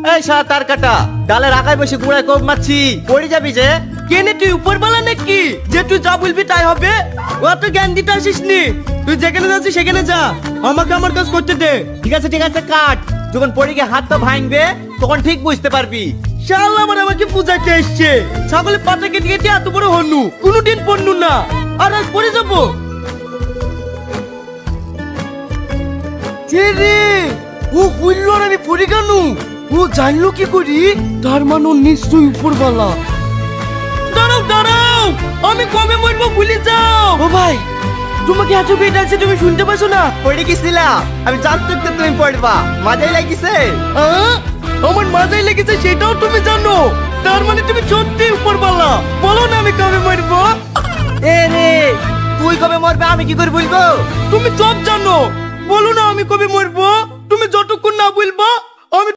এই শালা তার কাটা, ডালের আগায় বসে গুড়ায় কোপ মারছি, পড়ে যাবি যে। কেনে তুই উপর বলা নাকি যে তুই যা বলবি তাই হবে? অত জ্ঞান দিতে আসিস নি, তুই যেখানে যাচ্ছিস সেখানে যা, আমাকে আমার কাজ করতে দে। ঠিক আছে কাট, যখন পড়ে গিয়ে হাত তো ভাঙবে তখন ঠিক বুঝতে পারবি। শালা আমার আমাকে বুঝাইতে এসছে, ছাগলের পাতা কেটে কেটে এত বড় হনু, কোনোদিন পড়নু না, আর আজ পড়ে যাবো। রে ও বললো আর আমি পড়ে কেন? ও জানলো কি করি? তার মানে ও নিশ্চয়ই উপরওয়ালা। দাঁড়াও দাঁড়াও, আমি কবে মরবো ভুলে যাও। ও ভাই, তোমাকে এত বেট আছে তুমি শুনতে পাচ্ছ না? পড়ে গেছিলাম, আমি জানতাম তো তুমি পড়বা, মজাই লাগিছে। আমার মাথায় লেগেছে সেটাও তুমি জানো, তার মানে তুমি সত্যি উপরওয়ালা। বলো না আমি কবে মরবো? এ রে, তুই কবে মরবে আমি কি করে বলবো? তুমি সব জানো, বলো না আমি কবে মরবো। তুমি যতক্ষণ না বলবো আমি